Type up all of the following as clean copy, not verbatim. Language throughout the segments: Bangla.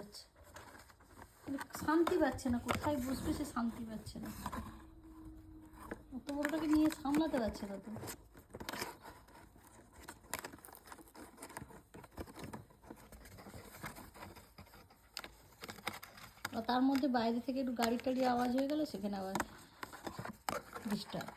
যাচ্ছে, শান্তি পাচ্ছে না, কোথায় বসবে সে শান্তি পাচ্ছে না, অত বড়টাকে নিয়ে সামলাতে পারছে না তো। তার মধ্যে বাইরে থেকে একটু গাড়ি টাড়ি আওয়াজ হয়ে গেল, সেখানে আবার ডিস্টার্ব।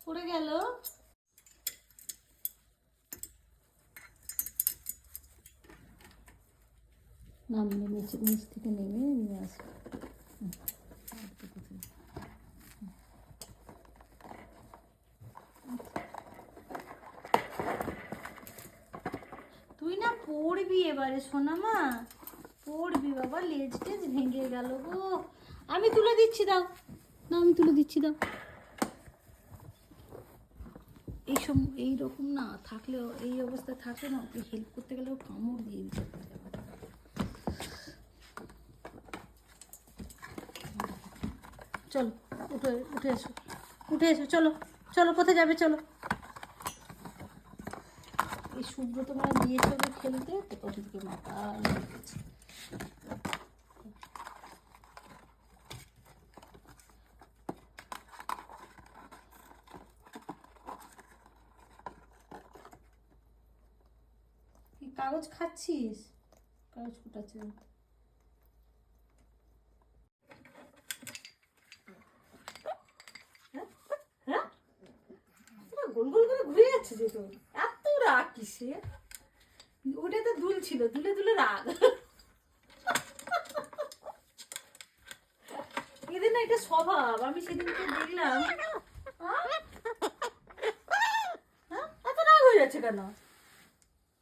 পড়ে গেল। নামলে নিচ থেকে নেমে নিয়ে আসবে। তুই না পড়বি এবারে সোনা মা, পড়বি বাবা, লেজ টেজ ভেঙে গেল গো। আমি তুলে দিচ্ছি, দাও না, আমি তুলে দিচ্ছি, দাও। এইসব এইরকম না থাকলে, এই অবস্থায় থাকলে না, ওকে হেল্প করতে গেলেও কামড় দিয়ে দিতে পারে। চলো উঠে এসো, উঠে এসো, চলো চলো, কোথায় যাবে, চলো। এই সুব্রত মানে দিয়েছে ওকে খেলতে, তো কত থেকে মাথা লেগেছে। কাগজ খাচ্ছিস, কাগজ ফুটাচ্ছে। গোল গোল করে ঘুরে যাচ্ছে যে, তোর এত রাগ কিসে? ওটা তো দুল ছিল, দুলে দুলে রাগ। এদের না এটা স্বভাব, আমি সেদিনকে দেখলাম। এত রাগ হয়ে যাচ্ছে কেন?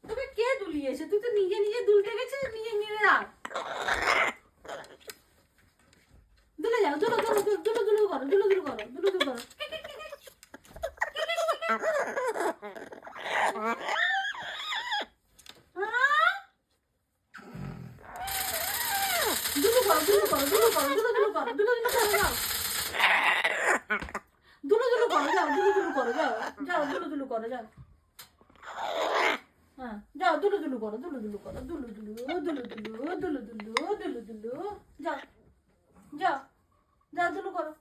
তোকে কে দুলিয়েছে? তুই তো নিজে নিজে দুলতে গেছিস, নিজে নিজে রাগ। দুলে যাও, দুলো দুলো দুলো দুলো করো, দুলো দুলো করো, দুলো দুলো করো। দুলো করো, দুলো করো, দুলো করো, দুলো দুলো করো, দুলো দুলো করো, যাও। দুলো দুলো করো, যাও, দুলো দুলো করো, যাও, যাও, দুলো দুলো করো, যাও। হ্যাঁ, যাও, দুলো দুলো করো, দুলো দুলো করো, দুলো দুলো, দুলো দুলো, দুলো দুলো, দুলো দুলো, যাও, যাও, যাও, দুলো করো।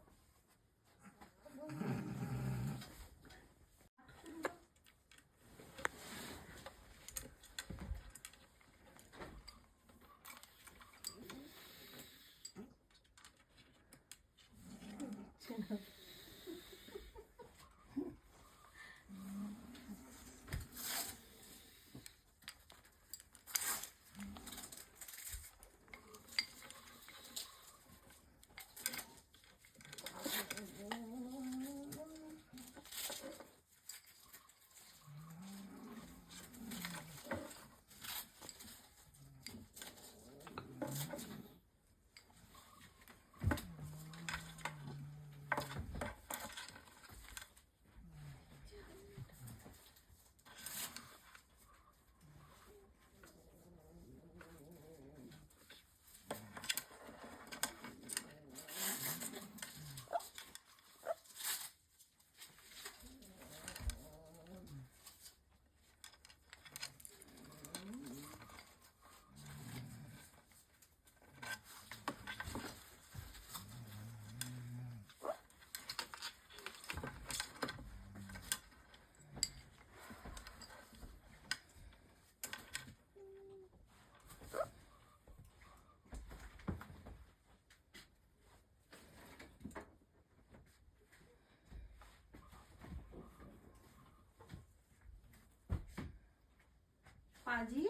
পাজি,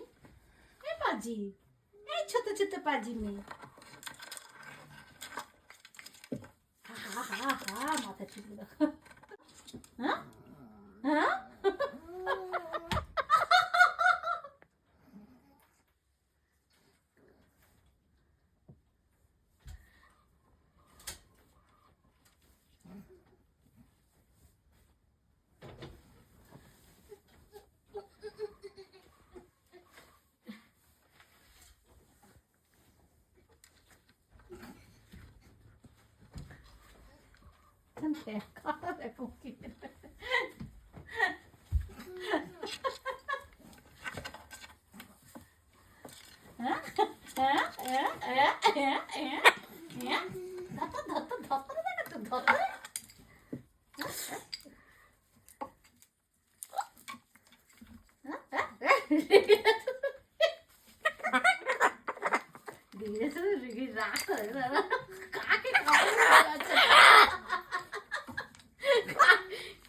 এই পাজি, এই ছোট ছোট পাজি মেয়ে। হা হা হা, মাথা টিপে দাও। হ্যাঁ হ্যাঁ, দেখো কি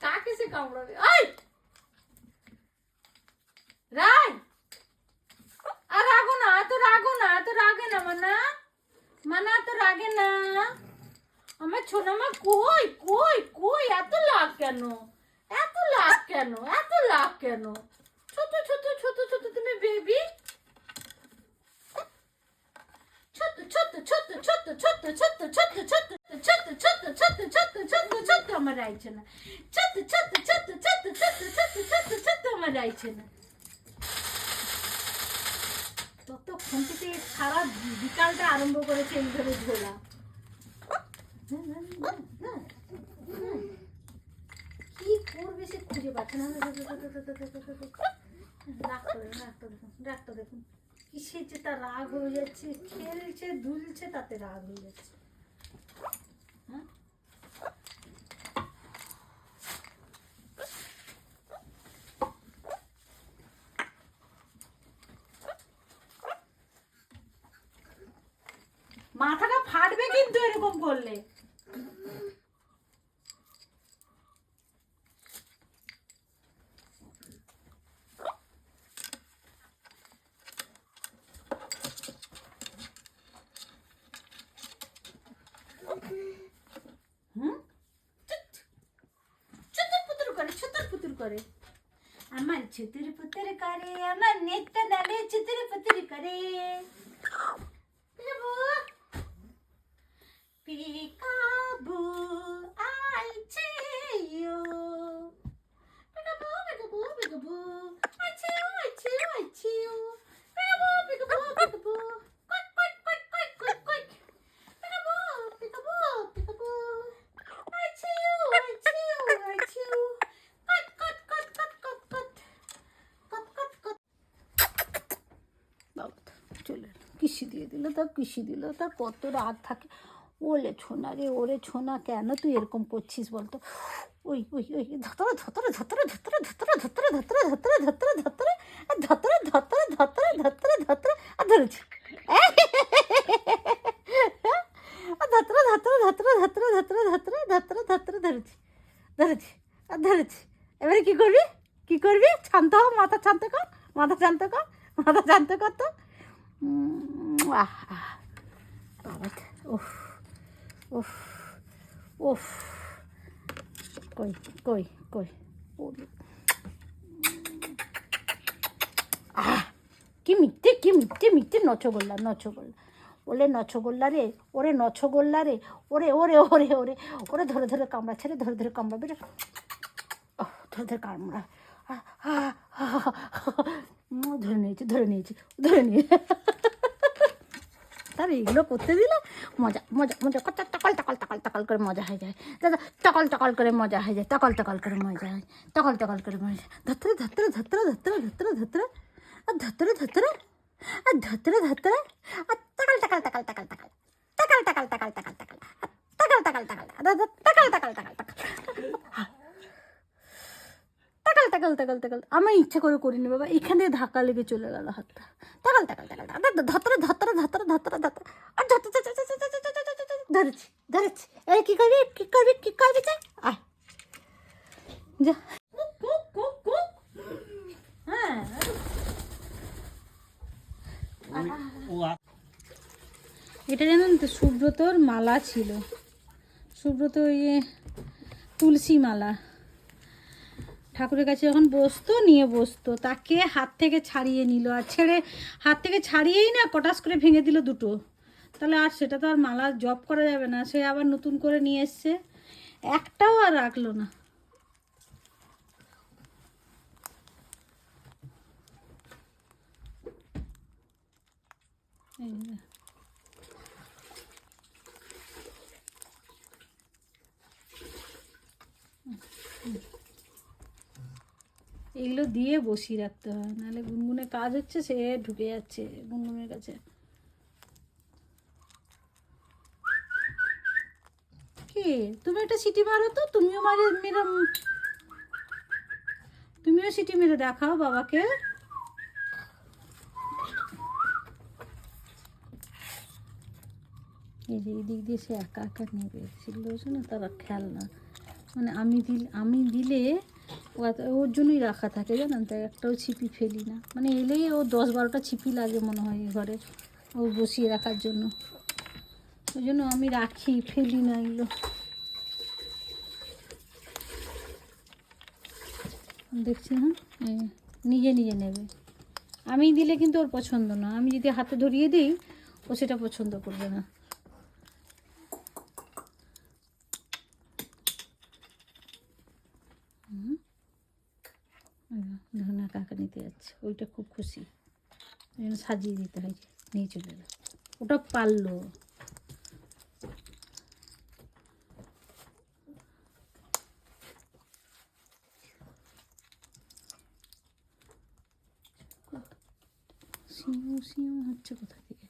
কাকে সে কামড়াবে? রাই আর রাগো না, এত রাগো না, এত রাগে না মানা, মানা এত রাগে না। আমার ছোনামা কই কই কই, এত লাগ কেন, এত লাগ কেন, এত লাগ কেন? ছোট ছোট ছোট ছোট তুমি বেবি, ছোট ছোট ছোট ছোট ছোট ছোট ছোট ছোট ছোট ছোট ছোট ছোট ছোট ছোট আমার রাইছে না, ছোট ছোট ছোট ছোট ছোট ছোট ছোট ছোট আমার রাইছে না। ততক্ষণ থেকে সারা বিকালটা আরম্ভ করেছে এইভাবে ঝোলা। কি করবে সে খুঁজে পাচ্ছে না। ডাক্তার দেখুন কিসের যে তার রাগ হয়ে যাচ্ছে, খেলছে দুলছে তাতে রাগ হয়ে যাচ্ছে। হ্যাঁ মাথাটা ফাটবে কিন্তু এরকম করলে। করে আমার ছুতুর পুতুর করে, আমার নেতা ডালে ছুতুর পুতুর করে। Peekaboo I see you, peekaboo peekaboo peekaboo I see you, I see you, I see you, peekaboo peekaboo peekaboo quick quick quick quick quick quick, peekaboo peekaboo peekaboo I see you, I see you, I see you, quick quick quick quick quick quick quick quick. বাবা চলে কিসি দিয়ে দিল, তা কিসি দিল, তা কত রাগ থাকে। ওলে ছোনা রে, ওরে ছোনা কেন তুই এরকম করছিস বলতো? ওই ওই ওই ধতরে ধতরে ধতরে ধতরে ধতরে ধতরে ধতরে ধতরে ধতরে ধতরে ধতরে ধতরে ধতরে ধতরে ধতরে আর ধরেছি, ধতরে ধতরে ধতরে ধতরে ধতরে ধতরে ধতরে ধতরে ধরেছি ধরেছি আর ধরেছি। এবারে কি করবি, কি করবি? শান্ত হ, মাথা শান্ত কর, মাথা শান্ত কর, মাথা শান্ত কর। তো বাবা উফ উফ উফ, কই কই কই কি মিথ্যে, কি মিথ্যে মিথ্যে নচগোল্লা নচগোল্লা, ওলে নচগোল্লা রে, ওরে নচগোল্লা রে, ওরে ওরে ওরে ওরে ওরে ধরে ধরে কামড়া, ছেড়ে ধরে ধরে কামড়া, বেটা ধরে ধরে কামড়া, ধরে নিয়েছি ধরে নিয়েছি ধরে নিয়ে। তার এগুলো করতে দিলে মজা মজা মজা টকল টকল টকল টকল করে মজা হয়ে যায়, দাদা টকল টকল করে মজা হয়ে যায়, টকল টকল করে মজা হয়, টকল টকল করে মজা। ধত্রে ধত্রে ধত্রে ধত্রে ধত্রে ধত্রে আর ধত্রে ধত্রে আর ধত্রে ধত্রে আর টকল টকল টকল টকল টকল টকল টকল টকল টকল টকল টকল টকল টকল টকল টকল টকল টকল টাকাল টাকাল টাকাল টাকাল। আমি ইচ্ছা করে করিনি বাবা, এখান থেকে ধাক্কা লেগে চলে গেল হাতটা। টাকাল টাকাল টাকাল ধতরে ধতরে ধতরে ধতরে ধতরে আর ধরেছি ধরেছি। এই কি করবি, কি করবি, কি করবি? আয় যা। হ্যাঁ এটা জানেন তো, সুব্রতর মালা ছিল, সুব্রত ইয়ে তুলসী মালা। ঠাকুরের কাছে যখন বসতো, নিয়ে বসতো, তাকে হাত থেকে ছাড়িয়ে নিল, আর ছেড়ে হাত থেকে ছাড়িয়েই না কটাস করে ভেঙে দিল দুটো। তাহলে আর সেটা তো আর মালা জপ করা যাবে না, সে আবার নতুন করে নিয়ে এসছে, একটাও আর রাখলো না। এগুলো দিয়ে বসিয়ে রাখতে হয়, নাহলে গুনগুনে কাজ হচ্ছে, সে ঢুকে যাচ্ছে গুনগুনের কাছে। কি তুমি একটা সিটি মারো তো, তুমিও তুমিও সিটি মেরে দেখাও বাবাকে। এই যে এই দিক দিয়ে সে একা একা নেবে, সেগুলো হচ্ছে না তারা খেলনা, মানে আমি দিলে ওর জন্যই রাখা থাকে জানেন, তাই একটাও ছিপি ফেলি না, মানে এলেই ও 10-12টা ছিপি লাগে মনে হয় ঘরে ও বসিয়ে রাখার জন্য, ওই জন্য আমি রাখি, ফেলি না এগুলো। দেখছি হ্যাঁ, নিজে নিজে নেবে। আমি দিলে কিন্তু ওর পছন্দ না, আমি যদি হাতে ধরিয়ে দিই ও সেটা পছন্দ করবে না। দেখুন একা একা নিতে যাচ্ছে, ওইটা খুব খুশি, ওই জন্য সাজিয়ে দিতে হয়, নিয়ে চলে এলো, ওটা পারলো। সিউ সিউ হচ্ছে কোথা থেকে?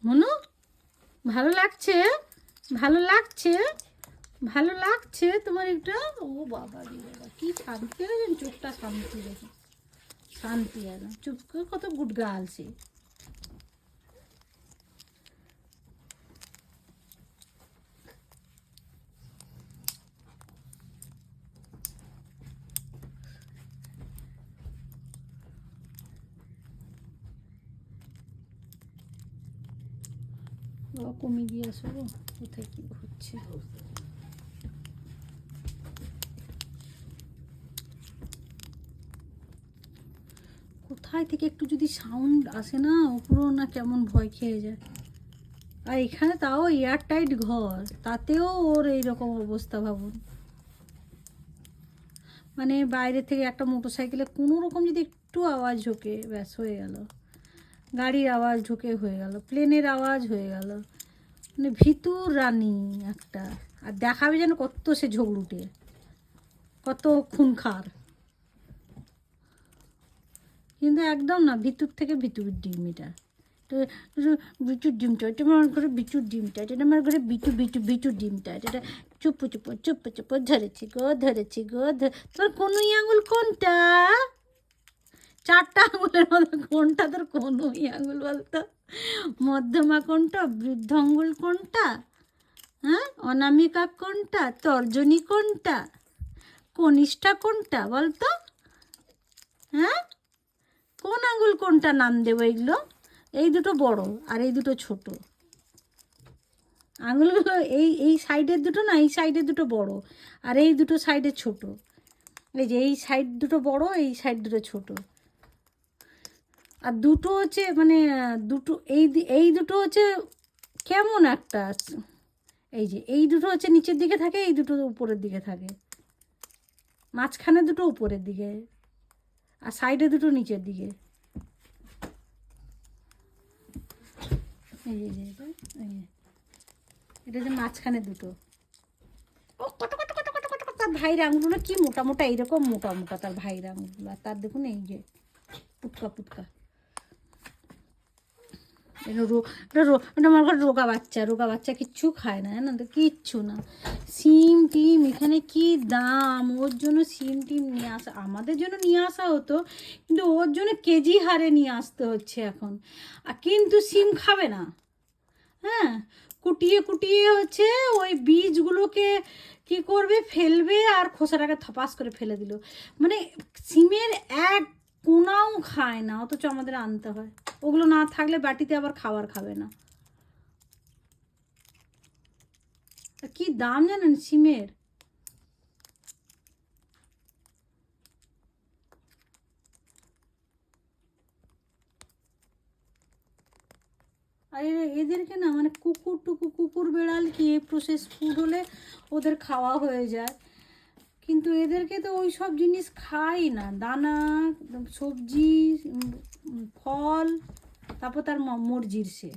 মনু ভালো লাগছে, ভালো লাগছে, ভালো লাগছে তোমার এটা? ও বাবা রে বাবা, কি শান্তি দেখেন, চোখটা শান্তি দেখে, শান্তি একদম, চুপ করে কত গুড গার্ল সে। বাবা কমিয়ে দিয়ে আসো, কোথায় কি হচ্ছে। কোথায় থেকে একটু যদি সাউন্ড আসে না, ওপরও না কেমন ভয় খেয়ে যায়। আর এখানে তাও এয়ার টাইট ঘর, তাতেও ওর এইরকম অবস্থা ভাবুন। মানে বাইরে থেকে একটা মোটরসাইকেলে কোনো রকম যদি একটু আওয়াজ ঢোকে, ব্যাস হয়ে গেল, গাড়ির আওয়াজ ঢোকে হয়ে গেল, প্লেনের আওয়াজ হয়ে গেল, মানে ভিতুর রানী একটা। আর দেখাবে যেন কত সে ঝগড়ুটে, কত খুনখার, কিন্তু একদম না, ভিতর থেকে ভিতুর ডিম এটা, বিচুর ডিমটা, এটা আমার ঘরে বিচুর ডিমটা, এটা আমার ঘরে বিচুর ডিমটা, এটা চুপ চুপ চুপ চুপ ধরেছি গো তোর কনুই আঙুল কোনটা? 4টা আঙুলের মধ্যে কোনটা তোর কনুই আঙুল বলতো? মধ্যমা কোনটা, বৃদ্ধ আঙুল কোনটা, হ্যাঁ অনামিকা কোনটা, তর্জনী কোনটা, কনিষ্ঠা কোনটা বলতো? হ্যাঁ কোন আঙুল কোনটা নাম দেবো এগুলো? এই দুটো বড় আর এই দুটো ছোট আঙুলগুলো, এই সাইডের দুটো না, এই সাইডের দুটো বড় আর এই দুটো সাইডে ছোট। এই যে এই সাইড দুটো বড়, এই সাইড দুটো ছোট, আর দুটো হচ্ছে মানে দুটো এই দুটো হচ্ছে কেমন একটা, এই যে এই দুটো হচ্ছে নিচের দিকে থাকে, এই দুটো উপরের দিকে থাকে, মাঝখানে দুটো উপরের দিকে আর সাইডে দুটো নিচের দিকে। এই যে এটা যে মাঝখানে দুটো, ও কত কত কত কত কত তার ভাইয়ের আঙুলগুলো কি মোটা মোটা, এইরকম মোটা মোটা তার ভাইয়ের আঙুলগুলো, আর তার দেখুন এই যে পুটকা পুটকা, এটা আমার ঘর রোগা বাচ্চা কিচ্ছু খায় না, জানো তো, কিচ্ছু না। সিম টিম এখানে কি দাম, ওর জন্য সিম টিম নিয়ে আসা, আমাদের জন্য নিয়ে আসা হতো, কিন্তু ওর জন্য কেজি হারে নিয়ে আসতে হচ্ছে এখন। আর কিন্তু সিম খাবে না, হ্যাঁ কুটিয়ে কুটিয়ে হচ্ছে ওই বীজগুলোকে কি করবে, ফেলবে, আর খোসাটাকে থপাস করে ফেলে দিল, মানে সিমের এক কোনাও খায় না, অথচ আমাদের আনতে হয়, ওগুলো না থাকলে বাটিতে আবার খাবার খাবে না। কি দাম জানেন সিমের? আর এদেরকে না মানে কুকুর বেড়াল কি প্রসেস ফুড হলে ওদের খাওয়া হয়ে যায়, কিন্তু এদেরকে তো ওই সব জিনিস খাই না, দানা সবজি ফল, তারপর তার মর্জির সে